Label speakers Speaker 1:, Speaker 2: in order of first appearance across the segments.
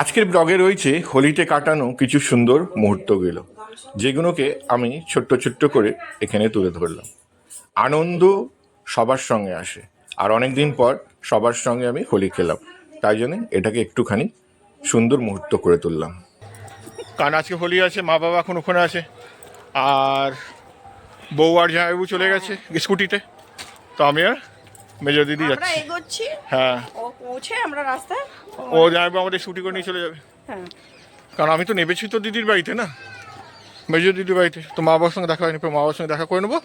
Speaker 1: আজকের ব্লগে রয়েছে হোলিতে কাটানো কিছু সুন্দর মুহূর্তগুলো, যেগুলোকে আমি ছোট্ট ছোট্ট করে এখানে তুলে ধরলাম। আনন্দ সবার সঙ্গে আসে, আর অনেক দিন পর সবার সঙ্গে আমি হোলি খেলাম, তাই জন্য এটাকে একটুখানি সুন্দর মুহূর্ত করে তুললাম। কারণ আজকে হোলি আছে, মা বাবা এখন ওখানে আছে, আর বউ আর জামাইবাবু চলে গেছে স্কুটিতে, তো আমি আর মেজর দিদি যাচ্ছি।
Speaker 2: এগোচ্ছি,
Speaker 1: হ্যাঁ,
Speaker 2: ও পৌঁছে আমরা রাস্তায়,
Speaker 1: ও জামাইবাবু আমাদের স্কুটি করে নিয়ে চলে যাবে।
Speaker 2: হ্যাঁ,
Speaker 1: কারণ আমি তো নেমেছি তো দিদির বাড়িতে, না মেজর দিদির বাড়িতে, তো মা বাবার সঙ্গে দেখা হয়নি, মা বাবার সঙ্গে দেখা করে নেবো,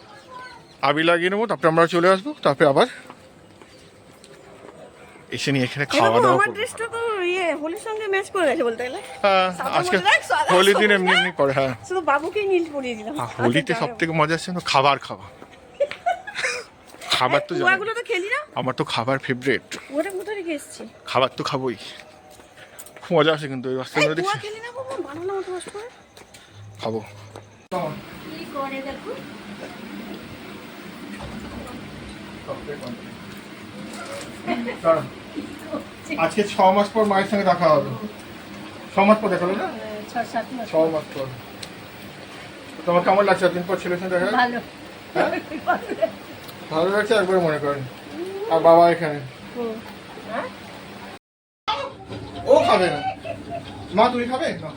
Speaker 1: আবি লাগিয়ে নেবো, তারপরে আমরা চলে আসবো, তারপরে আবার এসে নিয়ে এখানে খাওয়া দাওয়া
Speaker 2: আমার
Speaker 1: করবো।
Speaker 2: ড্রেসটা তো হোলির সঙ্গে ম্যাচ করে গেছে বলতে গেলে।
Speaker 1: হ্যাঁ, আজকে হোলির দিন এমনি এমনি করে। হ্যাঁ,
Speaker 2: শুধু বাবুকেই নীল পরিয়ে দিলাম।
Speaker 1: হোলিতে সব থেকে মজা আসছে খাবার খাওয়া। খাবার তো
Speaker 2: ওগুলো তো খেলি না,
Speaker 1: আমার তো খাবার ফেভারিট,
Speaker 2: ওটা কোথায় রেখে এসেছি।
Speaker 1: খাবার তো খাবোই, খুব মজা আসে কিন্তু ওই রাস্তায় দেখছি।
Speaker 2: খেলি না বাবু, বানানো মতো কষ্ট করে
Speaker 1: খাবো।
Speaker 2: কি করে দেখো,
Speaker 1: আজকে 6 মাস পর মায়ের সঙ্গে দেখা হবে। 6 মাস পর দেখা হলো না? 6 মাস পর। তোমার কেমন লাগছে দিন পর ছেলের সঙ্গে দেখা?
Speaker 2: ভালো,
Speaker 1: ভালো লাগছে একবার মনে করেন। আর বাবা এখানে, ও খাবে না। মা তুমি খাবে না?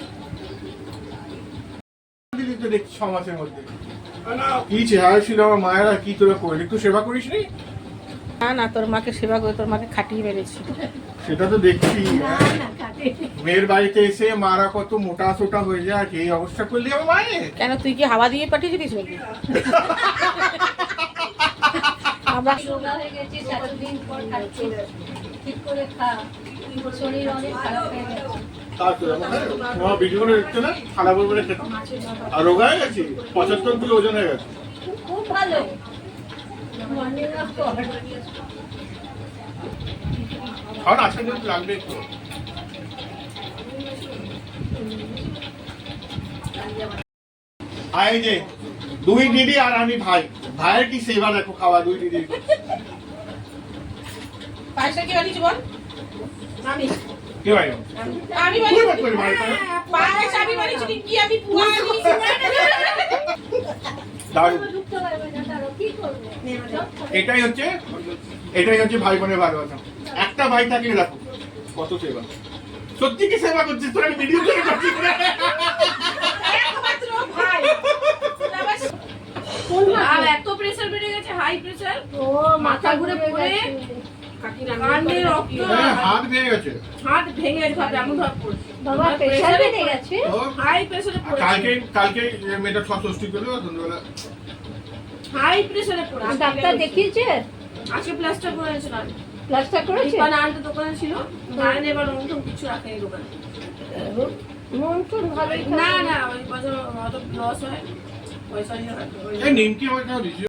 Speaker 1: দিদি তো দেখছি 6 মাসের মধ্যে কি চেহারা ছিল আমার মায়েরা, কি তোরা করলি, একটু সেবা করিস নি?
Speaker 2: না না, তোর মাকে সেবা করে তোর মাকে খাটিয়ে মেরেছি।
Speaker 1: সেটা তো দেখছি, মেয়ের বাড়িতে এসে মারা কত মোটা সোটা হয়ে যায়, আর এই অবস্থা করলি আমার মায়ের।
Speaker 2: কেন তুই কি হাওয়া দিয়ে পাঠিয়েছিস নাকি? আমরা
Speaker 3: রোগা হয়ে গেছি, এতদিন পর খাচ্ছি, ঠিক করে খা, শরীর অনেক খারাপ হয়ে গেছে।
Speaker 1: তোমার ভিডিওগুলো দেখতে না, খারাপ বলে খেতে, আর রোগা হয়ে গেছি, 75 কিলো ওজন হয়ে গেছে।
Speaker 3: খুব ভালো মর্নিং ওয়াক কর।
Speaker 1: কারণ আজকে কিন্তু লাগবে একটু। এই যে 2 দিদি আর আমি ভাই, ভাইয়ের কি সেবা দেখো, খাওয়া 2 দিদি।
Speaker 2: পায়েসটা কি বানিয়েছি বল? আমি
Speaker 1: কি ভাই
Speaker 2: আমি
Speaker 1: তুই বাদ করে ভাই,
Speaker 2: পায়েস আমি বানিয়েছি কি আমি পুয়া দিয়েছি।
Speaker 1: দারুণ।
Speaker 3: ঢুকতে পারবে না, তারও কি করবে?
Speaker 1: এটাই হচ্ছে ভাই বোনের ভালোবাসা। একটা ভাই থাকলে দেখো কত সেবা, সত্যি কি সেবা করছিস তোর, আমি ভিডিও করে করছি।
Speaker 2: একমাত্র ভাই আর এত প্রেসার বেড়ে গেছে, হাই প্রেসার,
Speaker 3: ও মাথা ঘুরে পড়ে
Speaker 2: কানে রক্ত,
Speaker 1: হ্যাঁ, হাত ভেঙে গেছে,
Speaker 2: হাত ভেঙে গেছে, এমন ভাব পড়ছে।
Speaker 3: বাবা প্রেশার বেড়ে গেছে।
Speaker 2: হাই প্রেসারে পড়েছে,
Speaker 1: কালকে মেয়েটা 66 কিলো, সন্ধ্যাবেলা
Speaker 2: হাই প্রেসারে পড়েছে।
Speaker 3: ডাক্তার দেখিয়েছে?
Speaker 2: আজকে প্লাস্টার করেছিলাম,
Speaker 3: প্লাস্টার করেছে?
Speaker 2: দীপা নানটা দোকানে ছিল, নাইন এবার অন্য কিছু রাখেনি দোকানে।
Speaker 3: মন টন ভালোই
Speaker 2: না না, ওই বছর অত লস হয়, পয়সা নিয়ে
Speaker 1: এই নিমকি আমার কেন দিচ্ছি।